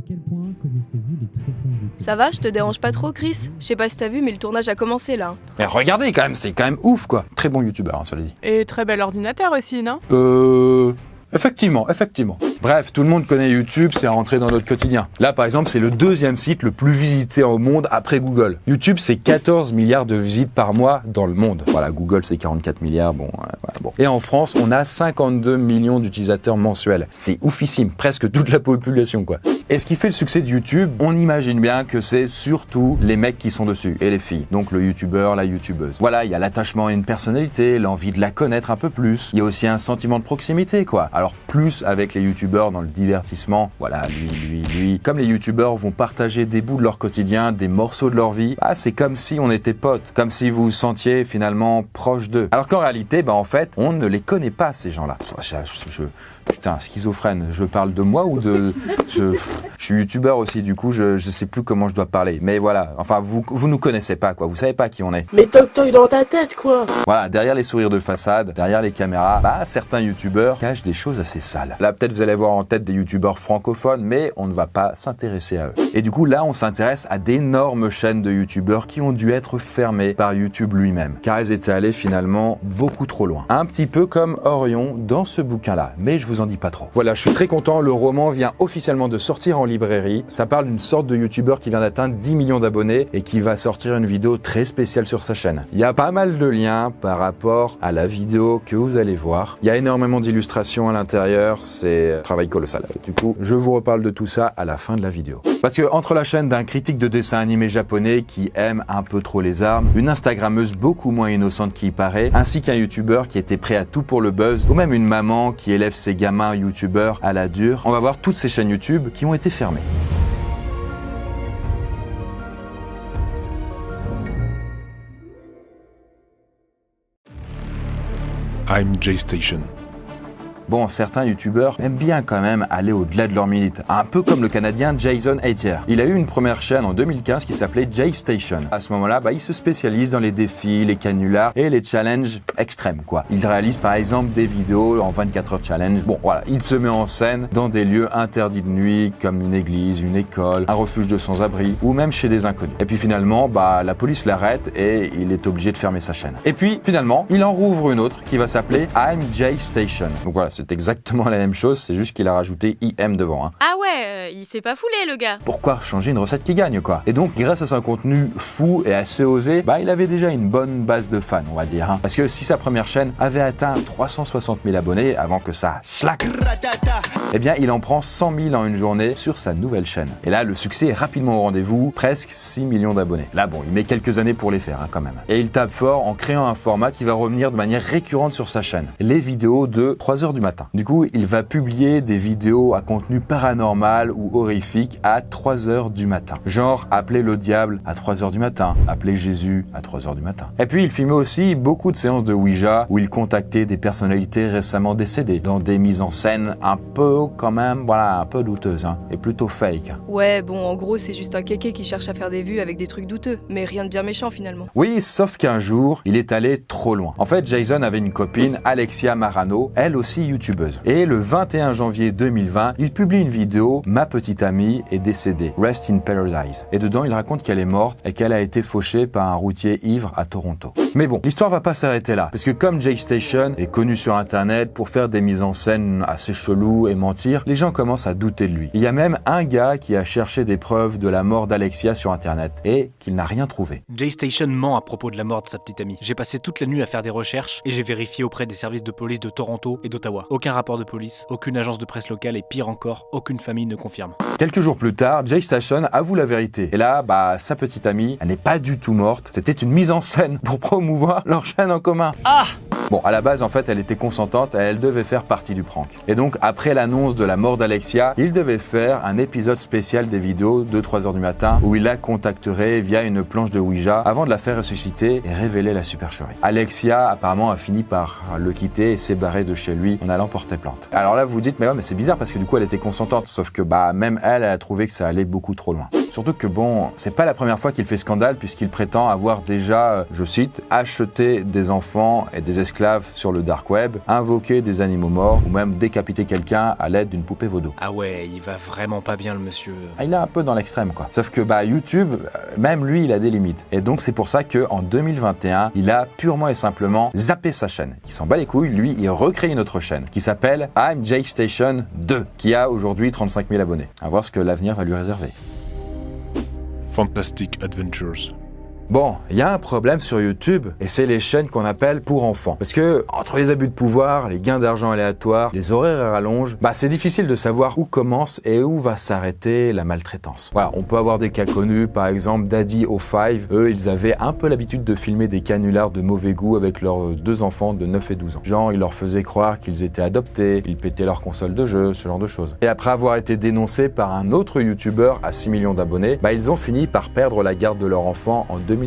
quel point connaissez-vous les tréfonds YouTube ? Ça va, je te dérange pas trop, Chris? Je sais pas si t'as vu, mais le tournage a commencé là. Mais regardez quand même, c'est quand même ouf quoi. Très bon youtubeur, hein, cela dit. Et très bel ordinateur aussi, non? Effectivement. Bref, tout le monde connaît YouTube, c'est rentré dans notre quotidien. Là, par exemple, c'est le 2e site le plus visité au monde après Google. YouTube, c'est 14 milliards de visites par mois dans le monde. Voilà, Google, c'est 44 milliards, bon. Et en France, on a 52 millions d'utilisateurs mensuels. C'est oufissime, presque toute la population, quoi. Et ce qui fait le succès de YouTube, on imagine bien que c'est surtout les mecs qui sont dessus, et les filles. Donc le youtubeur, la youtubeuse. Voilà, il y a l'attachement à une personnalité, l'envie de la connaître un peu plus. Il y a aussi un sentiment de proximité, quoi. Alors plus avec les youtubeurs dans le divertissement, voilà, lui. Comme les youtubeurs vont partager des bouts de leur quotidien, des morceaux de leur vie, c'est comme si on était potes, comme si vous vous sentiez finalement proche d'eux. Alors qu'en réalité, en fait, on ne les connaît pas, ces gens-là. Putain, schizophrène, je parle de moi ou de... Je suis youtubeur aussi, du coup, je sais plus comment je dois parler. Mais voilà, enfin, vous nous connaissez pas, quoi. Vous savez pas qui on est. Mais toc-toc dans ta tête, quoi. Voilà, derrière les sourires de façade, derrière les caméras, certains youtubeurs cachent des choses assez sales. Là, peut-être vous allez avoir en tête des youtubeurs francophones, mais on ne va pas s'intéresser à eux. Et du coup, là, on s'intéresse à d'énormes chaînes de youtubeurs qui ont dû être fermées par YouTube lui-même, car elles étaient allées finalement beaucoup trop loin. Un petit peu comme Orion dans ce bouquin-là, mais je vous en dis pas trop. Voilà, je suis très content, le roman vient officiellement de sortir en librairie. Ça parle d'une sorte de youtubeur qui vient d'atteindre 10 millions d'abonnés et qui va sortir une vidéo très spéciale sur sa chaîne. Il y a pas mal de liens par rapport à la vidéo que vous allez voir. Il y a énormément d'illustrations à l'intérieur, c'est un travail colossal. Du coup, je vous reparle de tout ça à la fin de la vidéo. Parce que entre la chaîne d'un critique de dessin animé japonais qui aime un peu trop les armes, une instagrammeuse beaucoup moins innocente qu'il paraît, ainsi qu'un youtubeur qui était prêt à tout pour le buzz, ou même une maman qui élève ses gamins youtubeurs à la dure, on va voir toutes ces chaînes YouTube qui ont été fermées. I'm J-Station. Bon, certains youtubeurs aiment bien quand même aller au-delà de leur limite. Un peu comme le Canadien Jason Atier. Il a eu une première chaîne en 2015 qui s'appelait J-Station. À ce moment-là, il se spécialise dans les défis, les canulars et les challenges extrêmes, quoi. Il réalise par exemple des vidéos en 24 heures challenge. Bon, voilà, il se met en scène dans des lieux interdits de nuit, comme une église, une école, un refuge de sans-abri, ou même chez des inconnus. Et puis finalement, la police l'arrête et il est obligé de fermer sa chaîne. Et puis finalement, il en rouvre une autre qui va s'appeler I'm J-Station. Donc voilà, c'est exactement la même chose, c'est juste qu'il a rajouté IM devant. Ah ouais, il s'est pas foulé le gars. Pourquoi changer une recette qui gagne, quoi? Et donc, grâce à son contenu fou et assez osé, il avait déjà une bonne base de fans, on va dire. Parce que si sa première chaîne avait atteint 360 000 abonnés avant que ça schlac, eh bien, il en prend 100 000 en une journée sur sa nouvelle chaîne. Et là, le succès est rapidement au rendez-vous, presque 6 millions d'abonnés. Là, il met quelques années pour les faire, quand même. Et il tape fort en créant un format qui va revenir de manière récurrente sur sa chaîne. Les vidéos de 3h du matin. Du coup, il va publier des vidéos à contenu paranormal ou horrifique à 3h du matin. Genre, appeler le diable à 3h du matin, appeler Jésus à 3h du matin. Et puis, il filmait aussi beaucoup de séances de Ouija où il contactait des personnalités récemment décédées dans des mises en scène un peu, quand même, un peu douteuses, et plutôt fake. Ouais, en gros, c'est juste un kéké qui cherche à faire des vues avec des trucs douteux, mais rien de bien méchant finalement. Oui, sauf qu'un jour, il est allé trop loin. En fait, Jason avait une copine, Alexia Marano, elle aussi youtubeuse. Et le 21 janvier 2020, il publie une vidéo « Ma petite amie est décédée, Rest in Paradise ». Et dedans, il raconte qu'elle est morte et qu'elle a été fauchée par un routier ivre à Toronto. Mais bon, l'histoire va pas s'arrêter là. Parce que comme J-Station est connu sur internet pour faire des mises en scène assez cheloues et mentir, les gens commencent à douter de lui. Il y a même un gars qui a cherché des preuves de la mort d'Alexia sur internet et qu'il n'a rien trouvé. J-Station ment à propos de la mort de sa petite amie. J'ai passé toute la nuit à faire des recherches et j'ai vérifié auprès des services de police de Toronto et d'Ottawa. Aucun rapport de police, aucune agence de presse locale et pire encore, aucune famille ne confirme. Quelques jours plus tard, J-Station avoue la vérité. Et là, sa petite amie, elle n'est pas du tout morte. C'était une mise en scène pour promouvoir leur chaîne en commun. Bon, à la base, en fait, elle était consentante et elle devait faire partie du prank. Et donc, après l'annonce de la mort d'Alexia, il devait faire un épisode spécial des vidéos de 3h du matin où il la contacterait via une planche de Ouija avant de la faire ressusciter et révéler la supercherie. Alexia, apparemment, a fini par le quitter et s'est barrée de chez lui en allant porter plainte. Alors là, vous vous dites, mais c'est bizarre parce que du coup, elle était consentante. Sauf que, même elle a trouvé que ça allait beaucoup trop loin. Surtout que bon, c'est pas la première fois qu'il fait scandale puisqu'il prétend avoir déjà, je cite, acheté des enfants et des esclaves sur le dark web, invoqué des animaux morts ou même décapité quelqu'un à l'aide d'une poupée vaudou. Ah ouais, il va vraiment pas bien le monsieur. Il est un peu dans l'extrême quoi. Sauf que YouTube, même lui, il a des limites. Et donc c'est pour ça qu'en 2021, il a purement et simplement zappé sa chaîne. Il s'en bat les couilles, lui, il recrée une autre chaîne qui s'appelle I'm Jaystation 2, qui a aujourd'hui 35 000 abonnés. À voir ce que l'avenir va lui réserver. Fantastic Adventures. Bon, il y a un problème sur YouTube et c'est les chaînes qu'on appelle pour enfants. Parce que entre les abus de pouvoir, les gains d'argent aléatoires, les horaires à rallonge, c'est difficile de savoir où commence et où va s'arrêter la maltraitance. Voilà, on peut avoir des cas connus, par exemple Daddy05. Eux, ils avaient un peu l'habitude de filmer des canulars de mauvais goût avec leurs 2 enfants de 9 et 12 ans. Genre, ils leur faisaient croire qu'ils étaient adoptés, ils pétaient leur console de jeu, ce genre de choses. Et après avoir été dénoncés par un autre YouTuber à 6 millions d'abonnés, ils ont fini par perdre la garde de leur enfant en 2017.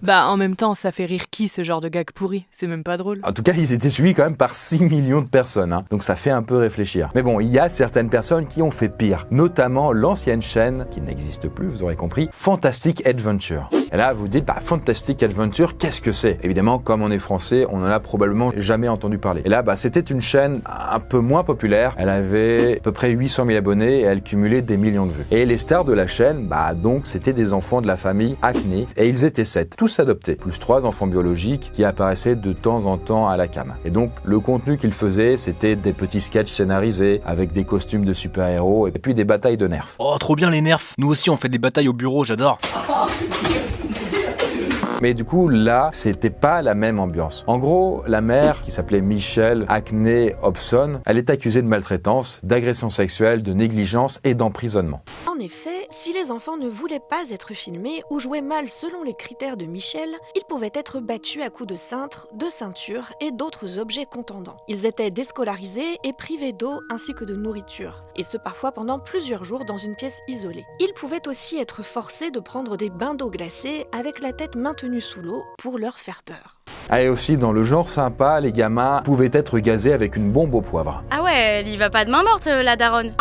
En même temps, ça fait rire qui ce genre de gag pourri? C'est même pas drôle. En tout cas, ils étaient suivis quand même par 6 millions de personnes, donc ça fait un peu réfléchir. Mais bon, il y a certaines personnes qui ont fait pire, notamment l'ancienne chaîne, qui n'existe plus, vous aurez compris, Fantastic Adventure. Et là, vous dites, Fantastic Adventure, qu'est-ce que c'est? Évidemment, comme on est français, on en a probablement jamais entendu parler. Et là, c'était une chaîne un peu moins populaire, elle avait à peu près 800 000 abonnés et elle cumulait des millions de vues. Et les stars de la chaîne, donc c'était des enfants de la famille Acne, et ils étaient 7, tous adoptés, plus 3 enfants biologiques qui apparaissaient de temps en temps à la cam. Et donc, le contenu qu'ils faisaient, c'était des petits sketchs scénarisés avec des costumes de super-héros et puis des batailles de nerfs. Oh, trop bien les nerfs. Nous aussi, on fait des batailles au bureau, j'adore. Mais du coup, là, c'était pas la même ambiance. En gros, la mère, qui s'appelait Michelle Acne Hobson, elle est accusée de maltraitance, d'agression sexuelle, de négligence et d'emprisonnement. En effet, si les enfants ne voulaient pas être filmés ou jouaient mal selon les critères de Michel, ils pouvaient être battus à coups de cintre, de ceinture et d'autres objets contendants. Ils étaient déscolarisés et privés d'eau ainsi que de nourriture, et ce parfois pendant plusieurs jours dans une pièce isolée. Ils pouvaient aussi être forcés de prendre des bains d'eau glacée avec la tête maintenue sous l'eau pour leur faire peur. Et aussi, dans le genre sympa, les gamins pouvaient être gazés avec une bombe au poivre. Ah ouais, elle y va pas de main morte, la daronne.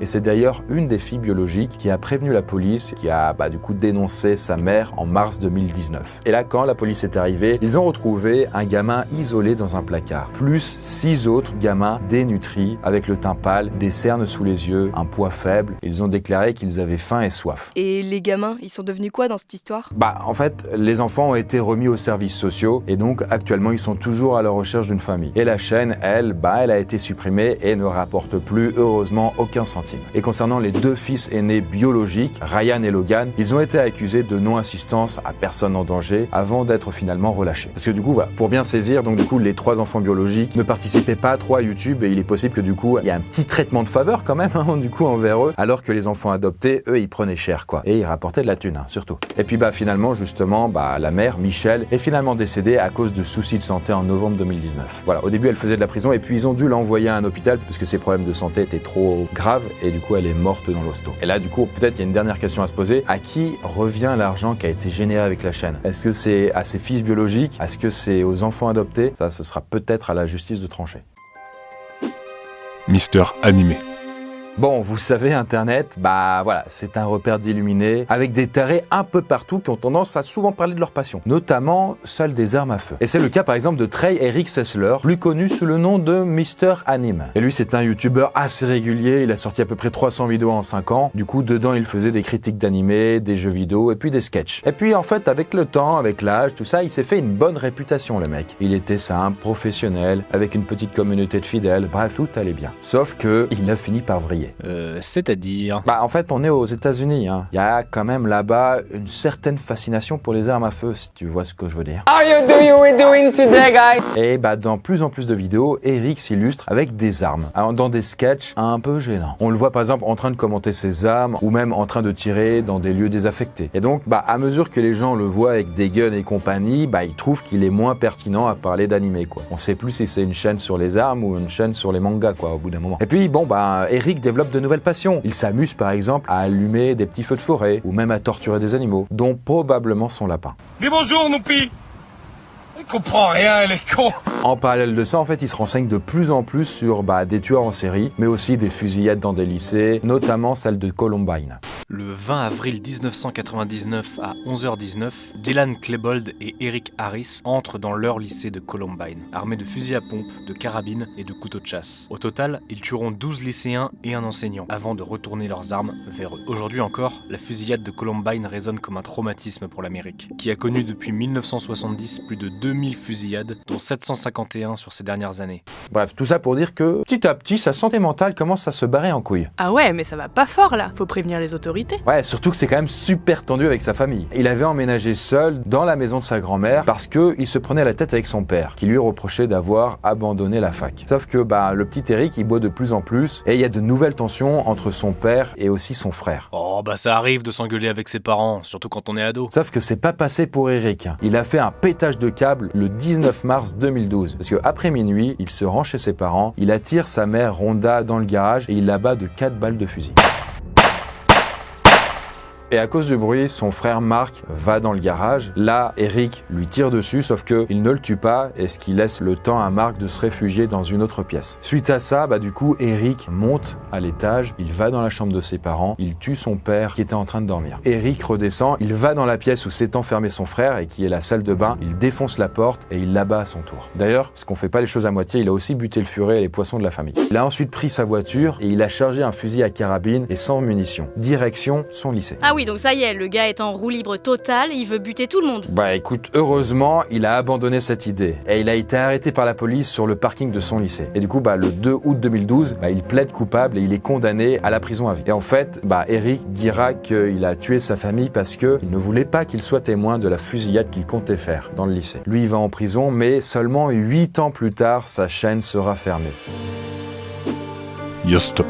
Et c'est d'ailleurs une des filles biologiques qui a prévenu la police, qui a du coup dénoncé sa mère en mars 2019. Et là, quand la police est arrivée, ils ont retrouvé un gamin isolé dans un placard, plus 6 autres gamins dénutris, avec le teint pâle, des cernes sous les yeux, un poids faible. Ils ont déclaré qu'ils avaient faim et soif. Et les gamins, ils sont devenus quoi dans cette histoire? En fait, les enfants ont été remis aux services sociaux et donc actuellement ils sont toujours à la recherche d'une famille. Et la chaîne, elle a été supprimée et ne rapporte plus, heureusement, aucun centime. Et concernant les 2 fils aînés biologiques, Ryan et Logan, ils ont été accusés de non-assistance à personne en danger avant d'être finalement relâchés. Parce que du coup, pour bien saisir, les 3 enfants biologiques ne participaient pas trop à YouTube et il est possible que du coup, il y a un petit traitement de faveur quand même, envers eux, alors que les enfants adoptés, eux, ils prenaient cher, quoi. Et ils rapportaient de la thune, surtout. Et puis, finalement, justement, la mère, Michelle, est finalement décédée à cause de soucis de santé en novembre 2019. Voilà, au début, elle faisait de la prison et puis ils ont dû l'envoyer à un hôpital parce que ses problèmes de santé étaient trop graves et du coup elle est morte dans l'hosto. Et là du coup peut-être il y a une dernière question à se poser, à qui revient l'argent qui a été généré avec la chaîne? Est-ce que c'est à ses fils biologiques? Est-ce que c'est aux enfants adoptés? Ça, ce sera peut-être à la justice de trancher. Mister Animé. Bon, vous savez, Internet, c'est un repère d'illuminés avec des tarés un peu partout qui ont tendance à souvent parler de leur passion, notamment celle des armes à feu. Et c'est le cas par exemple de Trey Eric Sessler, plus connu sous le nom de Mister Anime. Et lui, c'est un youtubeur assez régulier, il a sorti à peu près 300 vidéos en 5 ans. Du coup, dedans, il faisait des critiques d'animés, des jeux vidéo et puis des sketchs. Et puis en fait, avec le temps, avec l'âge, tout ça, il s'est fait une bonne réputation, le mec. Il était simple, professionnel, avec une petite communauté de fidèles, bref, tout allait bien. Sauf que il a fini par vriller. C'est-à-dire En fait, on est aux États-Unis. Il y a quand même là-bas une certaine fascination pour les armes à feu, si tu vois ce que je veux dire. How you doing today, guys? Et dans plus en plus de vidéos, Eric s'illustre avec des armes, dans des sketchs un peu gênants. On le voit par exemple en train de commenter ses armes, ou même en train de tirer dans des lieux désaffectés. Et donc, à mesure que les gens le voient avec des guns et compagnie, ils trouvent qu'il est moins pertinent à parler d'animé, quoi. On sait plus si c'est une chaîne sur les armes ou une chaîne sur les mangas, quoi, au bout d'un moment. Et puis, Eric développe de nouvelles passions. Il s'amuse par exemple à allumer des petits feux de forêt ou même à torturer des animaux, dont probablement son lapin. Dis bonjour, Noupi. comprends rien, les cons. En parallèle de ça, en fait, il se renseigne de plus en plus sur des tueurs en série, mais aussi des fusillades dans des lycées, notamment celle de Columbine. Le 20 avril 1999 à 11h19, Dylan Klebold et Eric Harris entrent dans leur lycée de Columbine, armés de fusils à pompe, de carabines et de couteaux de chasse. Au total, ils tueront 12 lycéens et un enseignant, avant de retourner leurs armes vers eux. Aujourd'hui encore, la fusillade de Columbine résonne comme un traumatisme pour l'Amérique, qui a connu depuis 1970 plus de 2000 fusillades, dont 751 sur ces dernières années. Bref, tout ça pour dire que, petit à petit, sa santé mentale commence à se barrer en couille. Ah ouais, mais ça va pas fort là, faut prévenir les autorités. Ouais, surtout que c'est quand même super tendu avec sa famille. Il avait emménagé seul dans la maison de sa grand-mère parce qu'il se prenait la tête avec son père, qui lui reprochait d'avoir abandonné la fac. Sauf que le petit Eric, il boit de plus en plus et il y a de nouvelles tensions entre son père et aussi son frère. Oh ça arrive de s'engueuler avec ses parents, surtout quand on est ado. Sauf que c'est pas passé pour Eric. Il a fait un pétage de câble le 19 mars 2012. Parce qu'après minuit, il se rend chez ses parents, il attire sa mère Rhonda dans le garage et il l'abat de 4 balles de fusil. Et à cause du bruit, son frère Mark va dans le garage. Là, Eric lui tire dessus, sauf qu'il ne le tue pas et ce qui laisse le temps à Mark de se réfugier dans une autre pièce. Suite à ça, du coup, Eric monte à l'étage, il va dans la chambre de ses parents, il tue son père qui était en train de dormir. Eric redescend, il va dans la pièce où s'est enfermé son frère et qui est la salle de bain, il défonce la porte et il l'abat à son tour. D'ailleurs, parce qu'on fait pas les choses à moitié, il a aussi buté le furet et les poissons de la famille. Il a ensuite pris sa voiture et il a chargé un fusil à carabine et sans munitions. Direction son lycée. Ah oui, donc ça y est, le gars est en roue libre totale, il veut buter tout le monde. Écoute, heureusement, il a abandonné cette idée. Et il a été arrêté par la police sur le parking de son lycée. Et du coup, le 2 août 2012, il plaide coupable et il est condamné à la prison à vie. Et en fait, Eric dira qu'il a tué sa famille parce qu'il ne voulait pas qu'il soit témoin de la fusillade qu'il comptait faire dans le lycée. Lui, il va en prison, mais seulement 8 ans plus tard, sa chaîne sera fermée. Yo stop.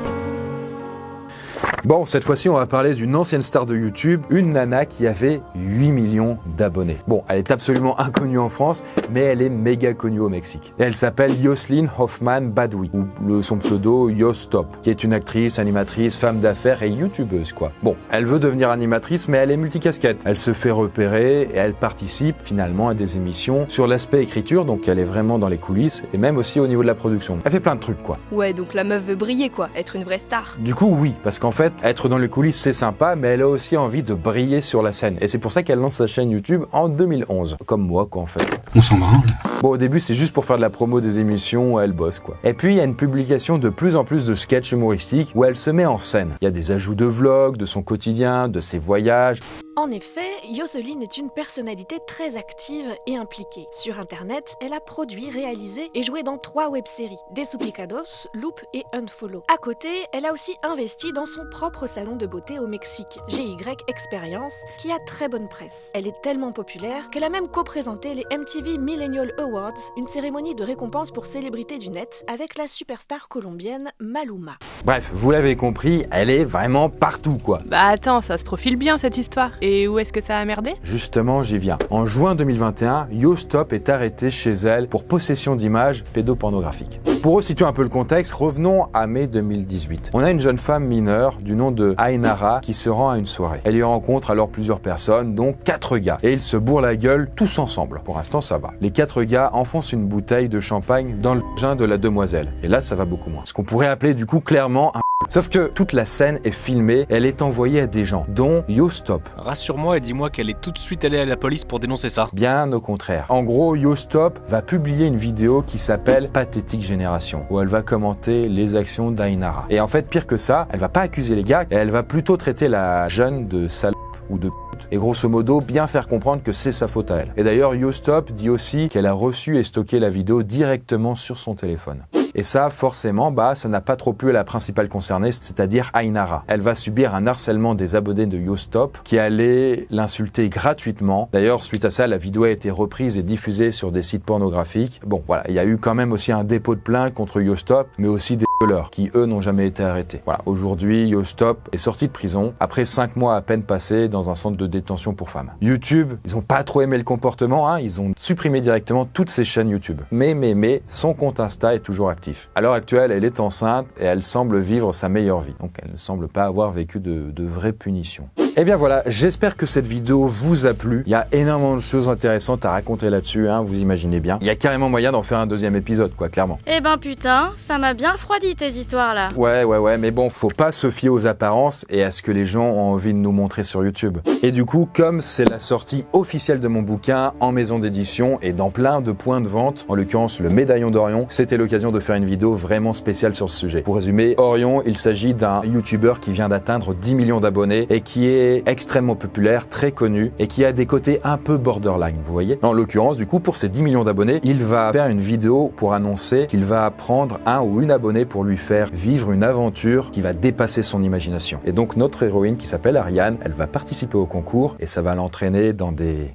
Bon, cette fois-ci, on va parler d'une ancienne star de YouTube, une nana qui avait 8 millions d'abonnés. Bon, elle est absolument inconnue en France, mais elle est méga connue au Mexique. Et elle s'appelle Yoselin Hoffman Badawi, ou son pseudo Yo Stop, qui est une actrice, animatrice, femme d'affaires et youtubeuse, quoi. Bon, elle veut devenir animatrice, mais elle est multicasquette. Elle se fait repérer et elle participe finalement à des émissions sur l'aspect écriture, donc elle est vraiment dans les coulisses, et même aussi au niveau de la production. Elle fait plein de trucs, quoi. Ouais, donc la meuf veut briller, quoi, être une vraie star. Du coup, oui, parce qu'en fait, être dans les coulisses, c'est sympa, mais elle a aussi envie de briller sur la scène. Et c'est pour ça qu'elle lance sa chaîne YouTube en 2011. Comme moi, quoi, en fait. On s'en branle. Bon, au début, c'est juste pour faire de la promo des émissions où elle bosse, quoi. Et puis, il y a une publication de plus en plus de sketchs humoristiques où elle se met en scène. Il y a des ajouts de vlogs, de son quotidien, de ses voyages. En effet, Yoselin est une personnalité très active et impliquée. Sur internet, elle a produit, réalisé et joué dans 3 web-séries, Desuplicados, Loop et Unfollow. À côté, elle a aussi investi dans son propre salon de beauté au Mexique, GY Experience, qui a très bonne presse. Elle est tellement populaire qu'elle a même co-présenté les MTV Millennial Awards, une cérémonie de récompense pour célébrités du net avec la superstar colombienne Maluma. Bref, vous l'avez compris, elle est vraiment partout, quoi. Attends, ça se profile bien cette histoire. Et où est-ce que ça a merdé ? Justement, j'y viens. En juin 2021, Yo Stop est arrêtée chez elle pour possession d'images pédopornographiques. Pour resituer un peu le contexte, revenons à mai 2018. On a une jeune femme mineure du nom de Ainara qui se rend à une soirée. Elle y rencontre alors plusieurs personnes, dont 4 gars. Et ils se bourrent la gueule tous ensemble. Pour l'instant, ça va. Les 4 gars enfoncent une bouteille de champagne dans le vagin de la demoiselle. Et là, ça va beaucoup moins. Ce qu'on pourrait appeler du coup clairement un... Sauf que toute la scène est filmée, elle est envoyée à des gens, dont Yo Stop. Rassure-moi et dis-moi qu'elle est tout de suite allée à la police pour dénoncer ça. Bien au contraire. En gros, Yo Stop va publier une vidéo qui s'appelle Pathétique Génération, où elle va commenter les actions d'Ainara. Et en fait, pire que ça, elle va pas accuser les gars, et elle va plutôt traiter la jeune de salope ou de pute. Et grosso modo, bien faire comprendre que c'est sa faute à elle. Et d'ailleurs, Yo Stop dit aussi qu'elle a reçu et stocké la vidéo directement sur son téléphone. Et ça, forcément, ça n'a pas trop plu à la principale concernée, c'est-à-dire Ainara. Elle va subir un harcèlement des abonnés de Yo Stop qui allait l'insulter gratuitement. D'ailleurs, suite à ça, la vidéo a été reprise et diffusée sur des sites pornographiques. Bon, voilà, il y a eu quand même aussi un dépôt de plainte contre Yo Stop, mais aussi des voleurs qui, eux, n'ont jamais été arrêtés. Voilà, aujourd'hui, Yo Stop est sorti de prison après 5 mois à peine passés dans un centre de détention pour femmes. YouTube, ils ont pas trop aimé le comportement, ils ont supprimé directement toutes ses chaînes YouTube. Mais, son compte Insta est toujours actif. À l'heure actuelle, elle est enceinte et elle semble vivre sa meilleure vie. Donc elle ne semble pas avoir vécu de vraies punitions. Et bien voilà, j'espère que cette vidéo vous a plu. Il y a énormément de choses intéressantes à raconter là-dessus, hein, vous imaginez bien. Il y a carrément moyen d'en faire un deuxième épisode, quoi, clairement. Eh ben putain, ça m'a bien refroidi tes histoires là. Ouais, mais bon, faut pas se fier aux apparences et à ce que les gens ont envie de nous montrer sur YouTube. Et du coup, comme c'est la sortie officielle de mon bouquin en maison d'édition et dans plein de points de vente, en l'occurrence le Médaillon d'Orion, c'était l'occasion de faire une vidéo vraiment spéciale sur ce sujet. Pour résumer, Orion, il s'agit d'un YouTuber qui vient d'atteindre 10 millions d'abonnés et qui est extrêmement populaire, très connu et qui a des côtés un peu borderline, vous voyez. En l'occurrence, du coup, pour ses 10 millions d'abonnés, il va faire une vidéo pour annoncer qu'il va prendre un ou une abonnée pour lui faire vivre une aventure qui va dépasser son imagination. Et donc notre héroïne qui s'appelle Ariane, elle va participer au concours et ça va l'entraîner dans des...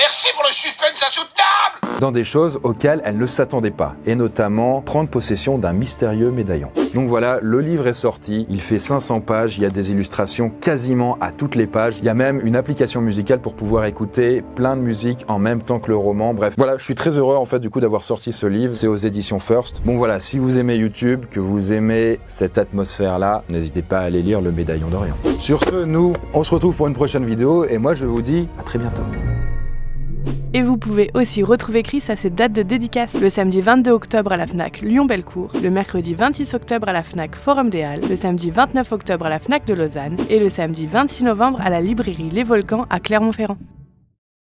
Merci pour le suspense insoutenable! Dans des choses auxquelles elle ne s'attendait pas, et notamment prendre possession d'un mystérieux médaillon. Donc voilà, le livre est sorti, il fait 500 pages, il y a des illustrations quasiment à toutes les pages, il y a même une application musicale pour pouvoir écouter plein de musique en même temps que le roman, bref. Voilà, je suis très heureux en fait du coup d'avoir sorti ce livre, c'est aux éditions First. Bon voilà, si vous aimez YouTube, que vous aimez cette atmosphère-là, n'hésitez pas à aller lire le Médaillon d'Orion. Sur ce, nous, on se retrouve pour une prochaine vidéo, et moi je vous dis à très bientôt. Et vous pouvez aussi retrouver Chris à ses dates de dédicace. Le samedi 22 octobre à la Fnac Lyon-Bellecour, le mercredi 26 octobre à la Fnac Forum des Halles, le samedi 29 octobre à la Fnac de Lausanne et le samedi 26 novembre à la librairie Les Volcans à Clermont-Ferrand.